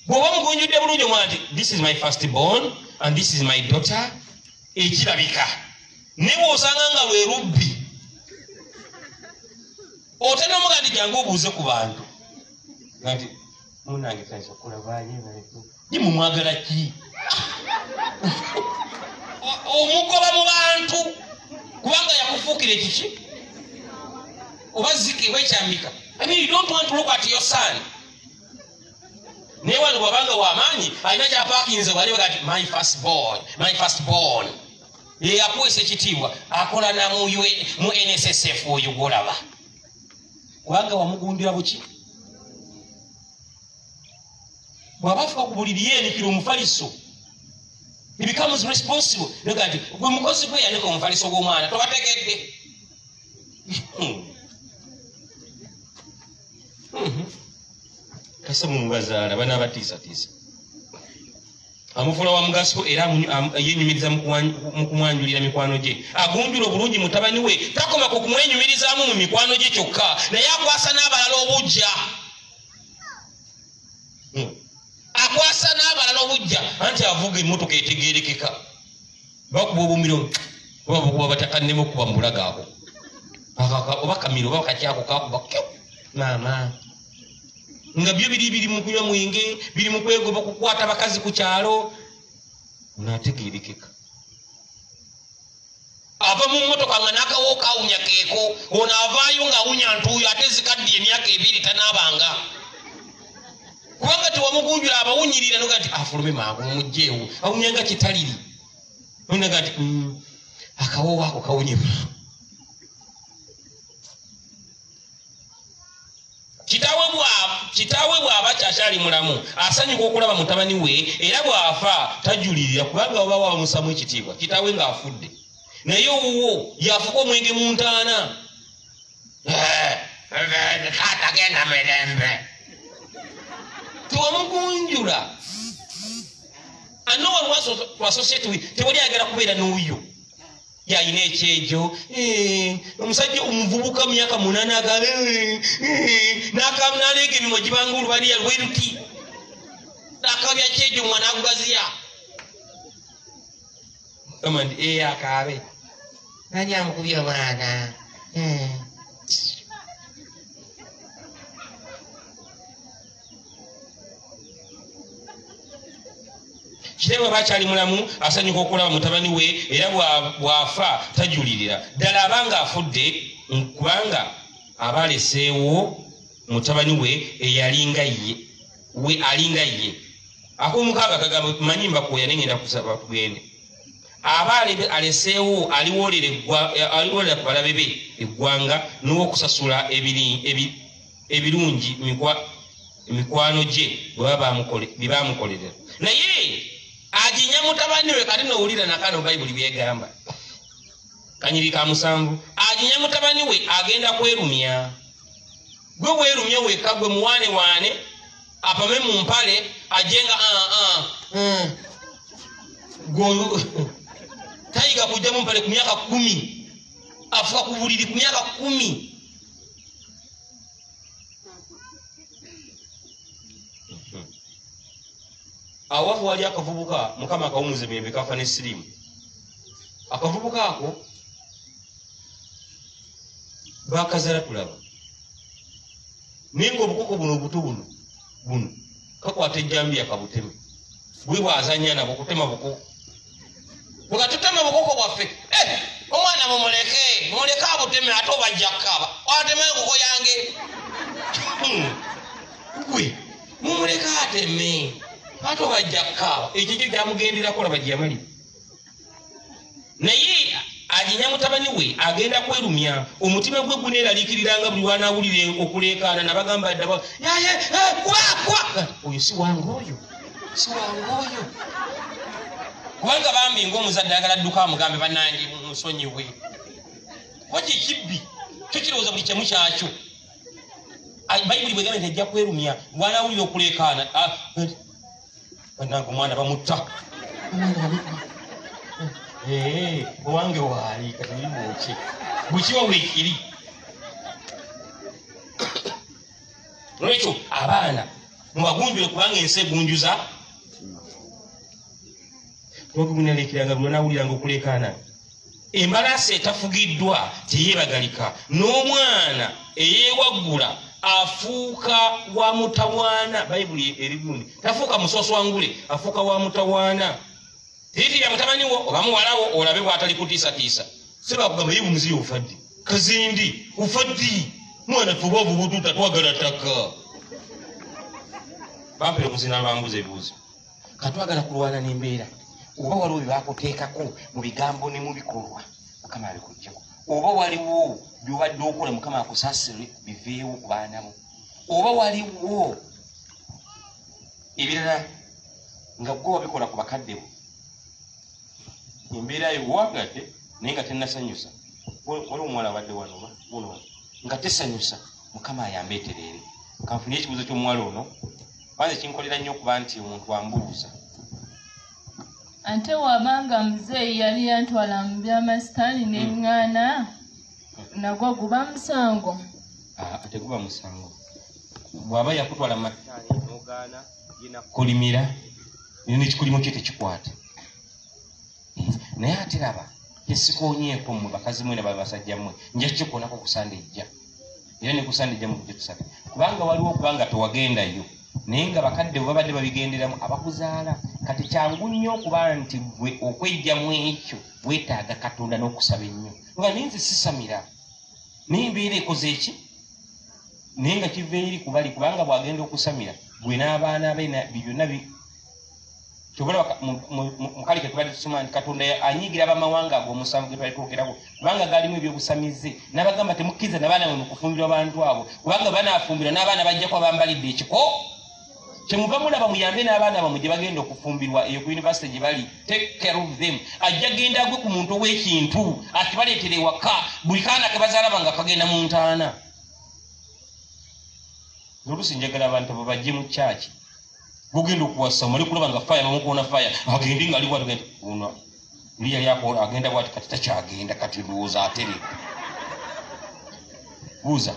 Bw'oba mugunjudde bulungi omwana nti this is my first born and this is my daughter ekirabika niwe osanga nga lwe rubbi otena mugandi jangu obuuze ku bantu nti munange tanso kulabaye jimu mwagala ki omugoba mu bantu kubanga yakufuukira ekiki oba zikibwa ekyambika. I mean, you don't want to look at your son. Newa wabanga wamaanyi alina kyapakinze wali bagati my firstborn ye yakwesa ekitiibwa akola na mu NSSF oyo golaba kubanga wamugundira buki bwabafuka ku buliri yeenikira omufaliso he becomes responsible nogati gwe mukozi gwe yanika omufaliso gw'omwana tobategedde kasa mungazaala bana batiisa amufula wa mugaso era yenyumiriza mu kumwanjulira mikwano gye agunjula obulungi mutabani we takoma ku kumwenyumirizaamu mu mikwano gye kyokka naye akwasa n'abalala obujja akwasa n'abalala obujja anti avuga emmotoka etegeerekeka bakuba obumiro oba batakannemu okuba mu bulago ako oba kamiro oba kakyako kakuba maama nga byo biri mu kunywa mwenge biri mu kwegoba kukwata bakazi ku kyalo unategeerekeka ava mu mmotoka nga n'akawo kawunya keeko ono avaayo ng'awunya ntuuyo ate zikaddiye emyaka 2 tanaabanga kubanga tewamugunjula abawunyirira noga nti afulume mangu mujjeewo awunyanga kitaliri onaga nti akawoowo ako kawunye kitaawe bw'aba kyakyali mulamu asanyuka okulaba mutabani we era bw'afa tajulirira kubanga oba wamusamu ekitiibwa kitaawe ng'afudde naye owuwo yafuka omwenge mu ntaana katagenda mirembe tewamugunjula anowa to associate with tewali agera kubeera n'oyo yayina ekyejo omusajja omuvubuka myaka 8 agale n'akamnalega ebimo gibanga olubaliya lweruti akabya kyejo mwana agugaziya amandi akaabe nani amukubye omwana kitaawe bakyali mulamu asanyuka okulaba mutabani we era bw'afa tajulirira ddala abanga afudde kubanga abaleseewo mutabani we eyalinga ye ak'omukaaga kagamba manyi mbakooya nengenda kusaba tugende aba aleseewo aliwolera ku balabe be eggwanga n'okusasula ebirungi emikwano gye bye baamukolera naye ajinya mutabani we kati nowulira nakano bayibuli byegamba kanyiri ka 7 ajinya mutabani we agenda kwerumya gwe werumya wekka gwe muwaane apame mu mpale ajenga tayiga kujja mu mpale ku myaka 10 afuka ku buliri ku myaka 10 awafu wali akavubuka mukama akawumuze bebe kafa ne sirimu akavubuka ako bakazala tulaba ningo obukoko buno obuto buno kakwata ejjambi yakabuteme bwe bwazanya nabo kutema bukoko bukatutema bukoko bwaffe omwana mumuleke abuteme ate obajja kkaba ateme enkoko yange gwe mumuleke ateme ate obajja kkaba ekyo kyo kyamugenderako laba gyeyamali naye ajinya mutabani we agenda kwerumya omutima gwe guneeraliikiriranga buli wanaawulire okuleekaana nabagamba ddaba kwa oyo si wange oyo kubanga bambi ngaomuzadde agala dduka amugambe bannange musonyiwe waki kibbi kyo kirowooza buli kyemu kyakyo bayibuli bwegambe nti ajja kwerumya wanaawulire okuleekaana bannange omwana bamutta owange waali kati muki bukiwa weekiri olwekyo abaana mubagunjule kubanga ensi egunjuza twakumunalekiranga lulwa nawuliranga okulekaana embalasi etafugiddwa teyebagalika n'omwana eyewaggula afuuka wa mutawaana bayibuli eribundi tafuuka musoswangule afuuka wa mutawaana tiitira mutabaniwo oba muwalawo olabe bw'atali kutiisatiisa sebakugamba ye bumuziyo ofadde kazindi ofaddi mwana tubavu bututa twagala taka bampere omuzina lwambuza ebibuuzo katwagala kulwana n'embeera oba waliwo byebakuteekako mu bigambo ne mu bikolwa mukama abikuggyako oba waliwo byobadde okola mukama akusaasire biveewo ku baana bo oba waliwo ebirala nga gwe wabikola ku bakadde bo embeera yo wagadde naye nga tennasanyusa waliwo omuwala abadde wano buno nga tesanyusa mukama ayambe etereere kanfunye ekibuuzo ky'omuwala ono banze kinkolera nnyo okuba nti omuntu ambuuza
ate wabanga muzeeyi yali yantwala mu byamasitaani n'eŋŋaana nagwo guba musango
teguba musango bw'aba yakutwala mu masitaani n'ogaana yenakulimira n'ekikulimu kye tekikwata naye ate raba tesikoonyeeko mmwe bakazi mwe ne babasajja mmwe nja kukikoonako kusanda ejja era ne kusanda ejja mukujja tusatu kubanga waliwo okubanga tewagendayo naye nga bakadde bwe babadde babigenderamu abakuzaala kati kyangu nnyo okuba nti gwe okwejjamu ekyo weetaaga katonda n'okusaba ennyo nga naye nze sisamira naye embeera ekoze eki naye nga kiva eri kubali kubanga bw'agenda okusamira gwe n'abaana be byonna kyobola mukali ke tubadde tusoma nti katonda anyigira abamawanga ago omusanvu ge twali twogerako kubanga galimu ebyobusamize n'abagamba temukkiriza n'abaana bwe mukufumbirwa abantu abo kubanga banaafumbirwa n'abaana bajjako abambalidde ekiko kyemuva mulaba muyambe n'abaana bamwe gye bagenda okufumbirwa eyo ku yunivasite gye bali take care of them ajja genda agwe ku muntu ow'ekintu akibaleetera ewaka buli kaana ke bazaalaba nga kagenda mu ntaana oluusi njagala abantu abo bajje mu kyaki gugenda okuwasa mali kulaba nga faya bamukuona faya agende nga aliwo atugenda uno luli yali agenda bwati kati takyagenda kati lowooza atere buuza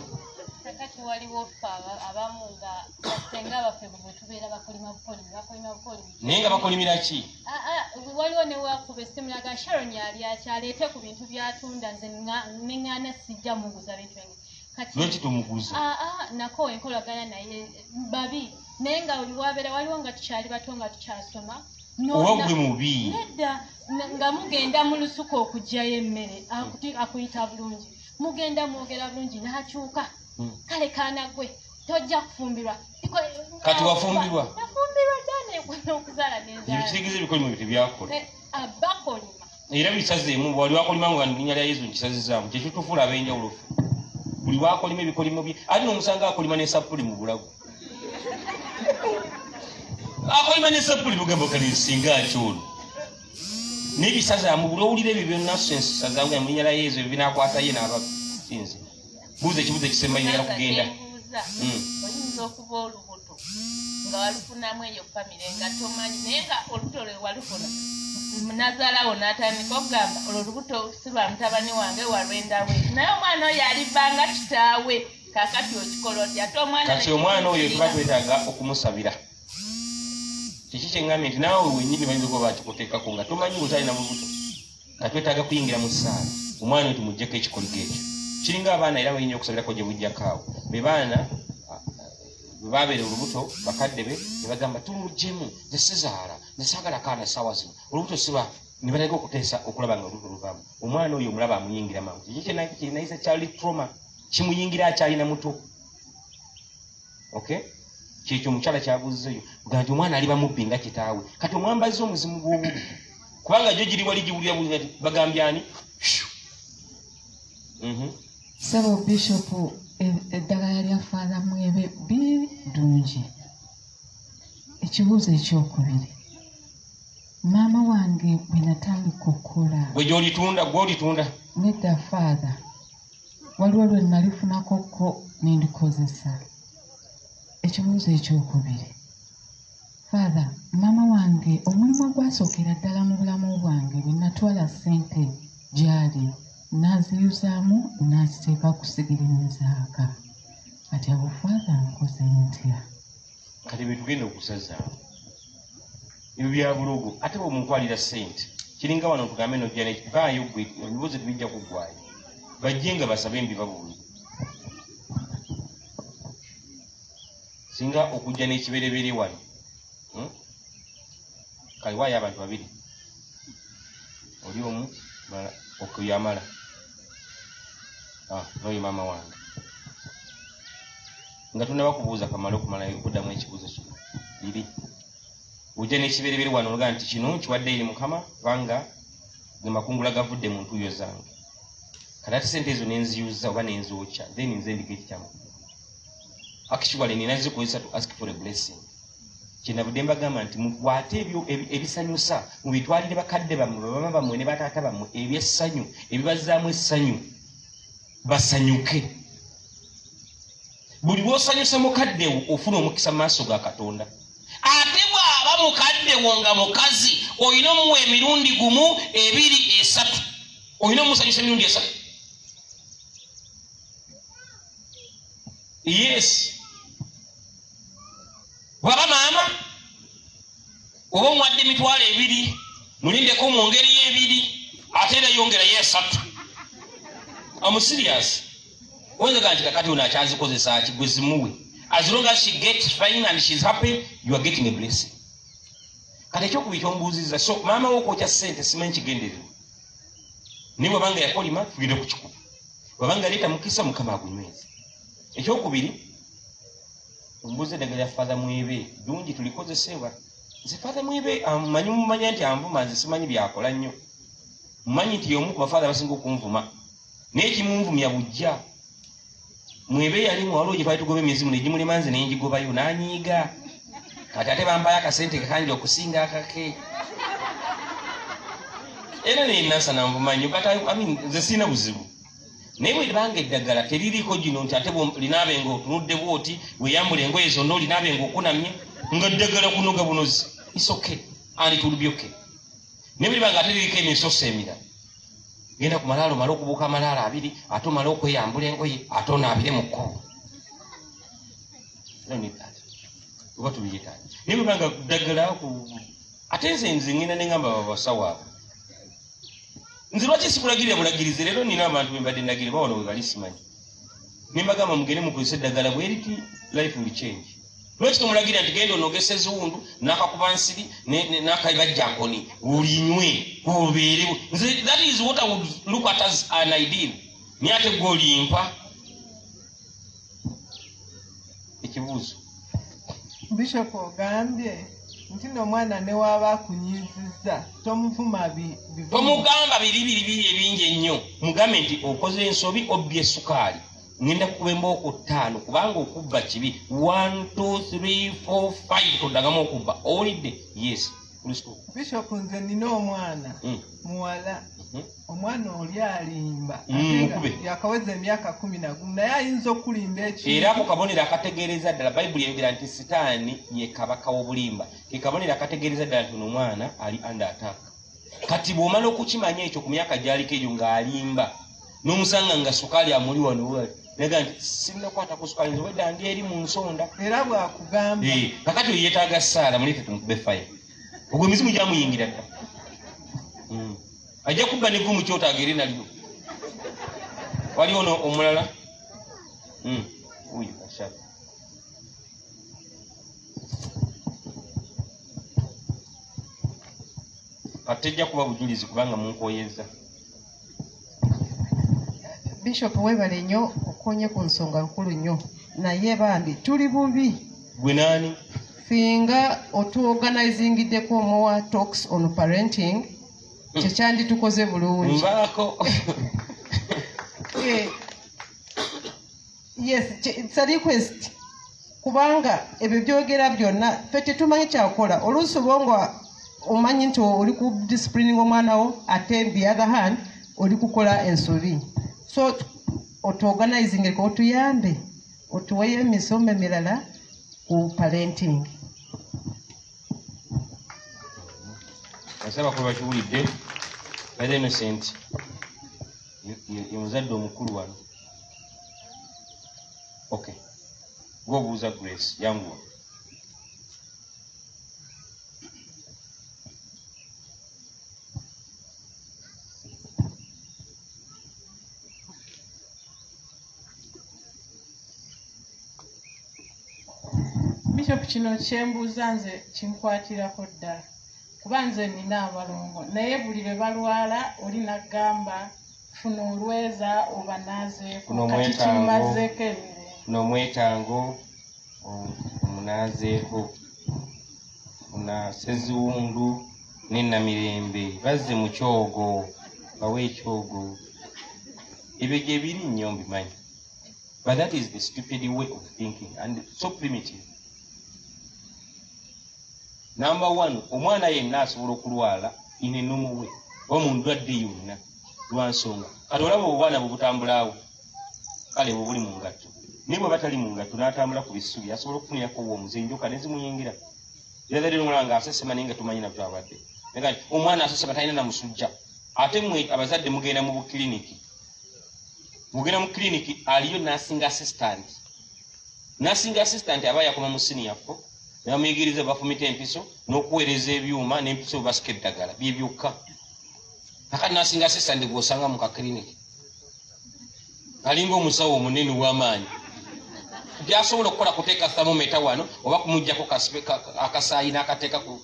kakati waliwo ffe abamu nga senga baffe bwe tubeera bakolima bukolimi
naye nga bakolimira ki
waliwo newakuba essimu laga sharon yali akyaleete ku bintu byatunda nze neŋŋaana sijja muguza bintu
lwaki tumuguza
nako enkolagana naye babi naye nga oli wabeera waliwo nga tukyali bato nga tukyasoma
oba gwe mubi
nedda nga mugenda mu lusuku okuggyayo emmere akuyita bulungi mugenda mwogera bulungi n'akyuka kale kaana gwe tojja kufumbirwa
kati wafumbirwa
ddane okuzaala
nebikitegeeza ebikolimu byo tebyakola
bakolima
era bisazeemu wali wakolima nga linnya lya yesu nkisazizaamu kyekitufuula ab'enjawulo buli wakolima ebikolimo bye ate n'omusanga akolima n'esapuli mu bulago akolima n'esapuli mugamba kale singa akyono n'ebisazaamu buli owulira ebyo byonna sensisazaamu mu linnya lya yesu ebyo binaakwata ye n'abasinze buuza ekibuuzo ekisemba nyagala kugenda
oyinza okuba olubuto nga walufunamu eyo famire nga tomanyi naye nga olubuto lwe walufuna nazaalawo n'atandika okugamba olwo olubuto si lwa mutabani wange walwendawe naye omwana oyo alibbanga kitaawe kakati okikola oti ate omwana
kati omwana oyo tuba twetaaga okumusabira kiki kyeŋŋambye nti naawe wennyini bayinza okuba bakikuteekako nga tomanyi butalina mu lubuto nga twetaaga kuyingira mu ssaala omwana oyo tumuggyeko ekikoligo ekyo kiringa abaana era bayinza okusabirako gye bujjako awo be baana bwe babeera olubuto bakadde be ne bagamba tumugyemu nze sizaala nesaagala kaana essaawa zino olubuto siba ne batandika okuteesa okulaba nga olubuto luvaamu omwana oyo omulaba amuyingira mangu kiki kyenayisa kyali trauma kimuyingira akyalina muto okay kyekyo omukyala kyabuuzizeyo kuga nti omwana ali bamubbi nga kitaawe kati omwambaza omuzimu gw'obubi kubanga gyo giri wali giwulira bulira ti bagambyani
Sabo Bishop eddagala lya Father Mwebe birungi. Ekibuuzo ekyokubiri. Maama wange bwe natandika okukola.
Gwe gy'olitunda gw'olitunda?
Nedda Father. Waliwo lwe nalifunako n'endikozesa. Ekibuuzo ekyokubiri. Father, maama wange omulimu gwasookera ddala mu bulamu bwange bwe natwala ssente gy'ali. Naziyuzaamu naziteeka ku sigiri n'enzaaka. Kati abo Father nkoze ntya?
Kati bwe tugenda okusazaamu ebyo bya bulogo ate bw'omukwalira ssente kiringa wano tugambe no jana vaayo gwe ebibuuzo tebijja kuggwayo bajje nga basabe embibabuuzo singa okujja n'ekiberebere wano kale waayo abantu babiri oli omu okuyamala n'oyo maama wange nga tunabakubuuza kamala okumalayo okuddamu ekibuuzo kino biri ojja n'ekiberebere wano olga nti kino nkiwadde eri mukama kubanga ge makungula gavudde mu ntuuyo zange kati ate sente ezo nenziyuza oba nenzokya then nze ndiga ekikyamu actually nina zikozesa to ask for a blessing kyenavudde mbagamba nti mukwate ebyo ebisanyusa mubitwalire bakadde bammwe bamama bammwe ne bataata bammwe ebyessanyu ebibazaamu essanyu basanyuke buli lwosanyusa mukaddewo ofuna omukisa mu maaso ga Katonda ate bw'aba mukaddewo nga mukazi olina omuwa emirundi gumu ebiri esatu olina omusanyusa emirundi esatu yes bw'aba maama oba omuwadde emitwalo ebiri mulindeko mu ngeri y'ebiri ate era yongerayo esatu amusirias oyinza nti kakati ono akyazikozesa ki gwe zimuwe as long as she gets fine and she's happy you are getting a blessing kati ekyokubiri kyombuuzizza so maama wo okwokya ssente simanyi kigendererwa naye bwabanga yakolima tugende ku kikuba bwabanga leeta mukisa mukama agunyweza ekyokubiri ombuuza eddagala ya father mwebe dungi tulikozesebwa nze father mwebe amanyi mumanya nti anvuma nze simanyi byakola nnyo mumanyi nti y'omu ku bafather basinga okunvuma naye kimunvumya bujja mwebe yali muwala gye twali tugoba emizimu negimulema nze nengigobayo n'anyiiga kati ate bampayo akasente kakanjira okusinga akake era nenasa nanvuma nnyo kati nze sirina buzibu naye bwebanga eddagala teririiko gino nti ate linaabenga otunudde bwoti weyambula engoye zonna olinaabenga okunamye nga ddagala kunoga bunozi isoke and it will be okay naye bwebanga ate liriko emisoso emirala genda ku malaalo mala okubuuka amalaalo abiri ate omala okweyambula engoye ate onaabire mu kkubo oba tubiyitaani naye bwebanga ddagala ate nze ngenda neŋŋamba babasawo abo nze lwaki sikulagirira bulagirize leero nina abantu bembadde ndagire bawona we bali simanyi nembagamba mugende mukozesa eddagala bweriti life will change lwaki tomulagirira nti genda onogesa eziwundu n'akakuba nsiri n'akabajjankoni olinywe obeere nze that is what I would look at as an ideal naye ate gwe olimpa ekibuuzo
Bishop ogambye nti n'omwana ne waaba akunyizizza tomuvuma
tomugamba biri ebingi ennyo mugambe nti okoze ensobi obbye essukaali ngenda kukuba embooko 5 kubanga okubba kibi 1 2 3 4 5 toddagamu okubba owulidde yes
Bishop nze nina omwana muwala omwana oli alimba yakaweza emyaka 11 naye ayinza okulimba ekintu
era ako kabonero akategeereza ddala bayibuli eyogera nti sitaani ye kabaka w'obulimba ke kabonero akategeereza ddala nti ono omwana ali under attack kati bw'omala okukimanya ekyo ku myaka gy'aliko eyo ng'alimba n'omusanga nga sukaali amuli wano naga nti sinnakwata ku sukaali nze wedda ndi eri mu nsonda
era bw'akugamba
kakati oyo yeetaaga ssaala muleke tumukube faya ogwo emizimu gyamuyingira dda ajja kubba ne gumu kyotaaga eri nalyo waliwo omulala uyu ashaka atejja kuba bujulizi kubanga munkoyeza
Bishop webale nnyo okonye ku nsonga nkulu nnyo naye bambi tuli bubi
gwe naani
finga otuorganizingiddeko more talks on parenting kyekyandi tukoze bulungi
nvaako
yes it's a request kubanga ebyo byogera byonna ffe tetumanyi kyakola oluusi obonga omanyi nti oli ku disciplining omwana wo ate the other hand oli kukola ensobi so otuorganizingeko otuyambe otuweyo emisomo emirala ku parenting
asaba kuba bakiwulidde Brother Innocent ye muzadde omukulu wano okay gwobuuza Grace yanguwa
bishop kino kyembuuza nze kinkwatirako ddala kuba nze nina abalongo naye buli lwe balwala oli nagamba funa olweza obanaazeeko kati kimumazeeko emirembe
n'omwetango omunaazeeko funa seziwundu n'ennamirembe bazze mu kyogo bawe ekyogo ebyo gye biri nnyo mbimanyi. But that is the stupid way of thinking and so primitive. Number one, omwana yenna asobola okulwala in a normal way. Omuntu adde yonna lwansonga. Kati olaba obwana bwe butambulaawo kale bwe buli mu ngatto. Naye bwe batali mu ngatto n'atambula ku bisubi asobola okufunirako owomuze enjoka ne zimuyingira. Era lero omulaba ng'asesema naye nga tumanyi na bw'abadde. Nekati omwana asesema talina na musujja. Ate mmwe abazadde mugenda mu bukiriniki. Mugenda mu kliniki aliyo nursing assistant. Nursing assistant aba yakoma mu senior fo. Bamuyigiriza bafumita empiso n'okuweereza ebyuma n'empiso basika eddagala by'ebyokka. Nakati nursing assistant gw'osanga mu kakliniki. Alinga omusawo omunene w'amaanyi. Gy'asobola okukola kuteeka thermometer wano oba kumuggyako akasaayi n'akateeka ku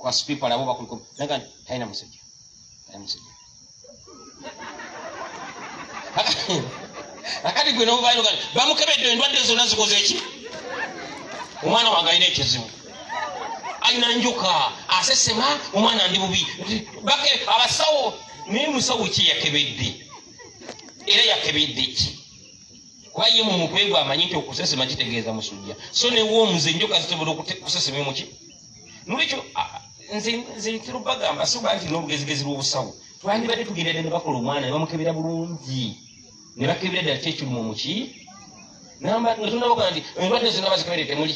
kasipipa labo bakuliko. Naga talina musajja. Talina musajja. Akati gwe n'omuvayo gani bamukebedde endwadde zonna zikoze eki? Omwana wange alina ekizibu. Alina njoka asesema omwana ndi bubi. Abasawo naye musawo ki yakebedde? Era yakebedde ki? Kuba ye mu mutwe gwe amanyi nti okusesema kitegeeza musujja. So ne woomuze enjoka zitobola okusesema mu ki? Nolwekyo nze kirubagamba suba nti n'obugezigezi lw'obusawo. Twandibadde tugendedde ne bakola omwana ne bamukebera bulungi. Ne bakebera ddala kyekirimu muki? Namba nga tunaboga nti endwadde zonna bazikebere temuli.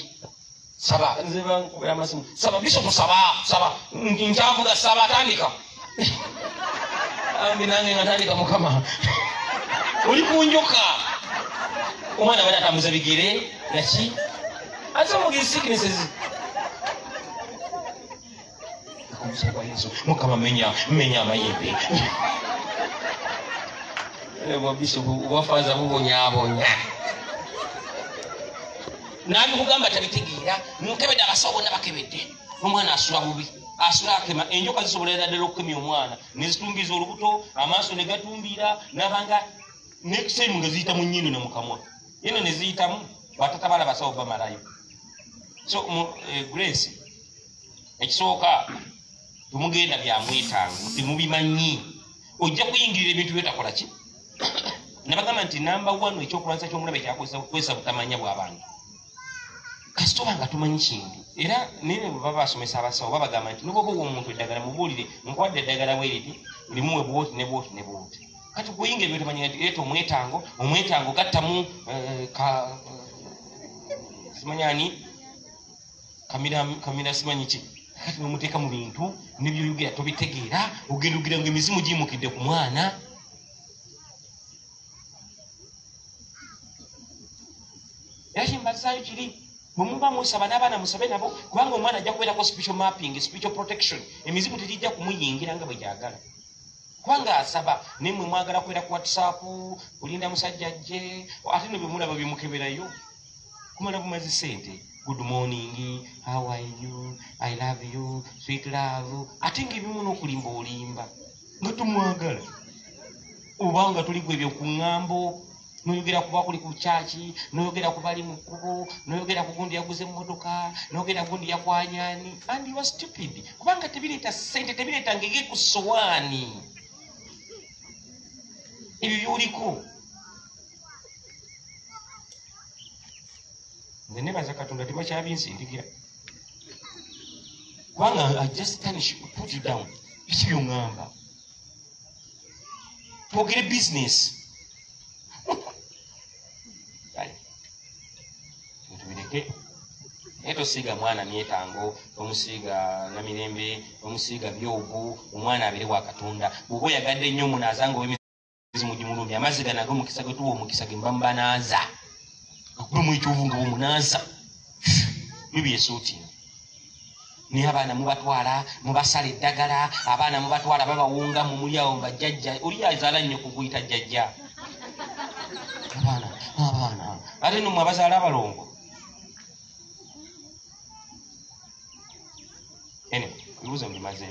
Saba nze bankubira amasimu. Saba bisopo saba nkyavuga saba atandika. Ambi nange nga tandika mukama. Oli ku njoka. Omwana bali atambuza bigere naki? Ate mugezi sicknesses. Mukama menya amayembe. Wafaza bubonyabonya. Nabi kugamba tabitegeera mukebedde abasawo bonna bakebedde. Omwana asula bubi. Asula akema enjoka zisobolera ddala okukemya omwana ne zitumbiza olubuto amaaso ne gatumbira n'abanga n'ekiseemu nga ziyita mu nnyindo ne mu kamwa. Yeno ne ziyitamu batatabala basawo bamalayo. So Grace ekisooka tumugenda byamwetango temubimanyi. Ojja kuyingirira ebintu byetakola ki? Nabagamba nti number one ekyokulwanisa ky'omulabe kyakwesa butamanya bw'abantu. Kasitoba nga tumanyi kintu. Era niwe baba basomesa abasawo babagamba nti noboba omuntu eddagala mubuulire nkwadde eddagala bweriti limuwe bwoti ne bwoti ne bwoti. Kati kuyinga ebyo tumanyi nti leeta omwetango gattamu simanyani kamira simanyi ki. Kati nomuteeka mu bintu nebyoyogera tobitegeera ogenda ogira nga emizimu giyimukidde ku mwana. Era kimbazaayo kiri bwe muba musaba n'abaana musabe nabo kubanga omwana ajja kubeerako special mapping, special protection. Emizimu tegijja kumuyingira nga bwe gyagala. Kubanga asaba naye mwe mwagala kwera ku WhatsApp kulinda musajja ajje ate ne bwe mulaba bimukeberayo kumala bumazi ssente. Good morning, how are you? I love you, sweet love. Ate ng'ebimu n'okulimba olimba nga tumwagala. Obanga tuli ku ebyo ku ŋŋambo noyogera kuba kuli ku kyaki, noyogera ku bali mu kkubo, noyogera ku gundi yaguze emmotoka, noyogera gundi yakwanyani. And you are stupid. Kubanga tebireeta ssente, tebireeta ngege ku sowaani. Ebyo by'oliko. Nze nebaza Katonda tebakyabinsindigira. Kubanga I just put you down. Biki by'oŋŋamba? Twogere business. Etosiiga mwana myetango, omusiiga namirembe, omusiiga byobu, omwana abere wa Katonda. Bw'oba oyagadde nnyo munaaza ng'emizimu gimulumya amazzi gano ag'omukisa ge tuwa omukisa ge mbamubanaaza. Akubemu ekyovu nga bwemunaaza. Bibye esuuti. Naye abaana mubatwala, mubasala eddagala, abaana mubatwala babawunga mu mulyawo nga jjajja. Oli azaala nnyo kuguyita jjajja. Abaana. Ate no mwe abazaala abalongo. anyway bibuuzo mbimaze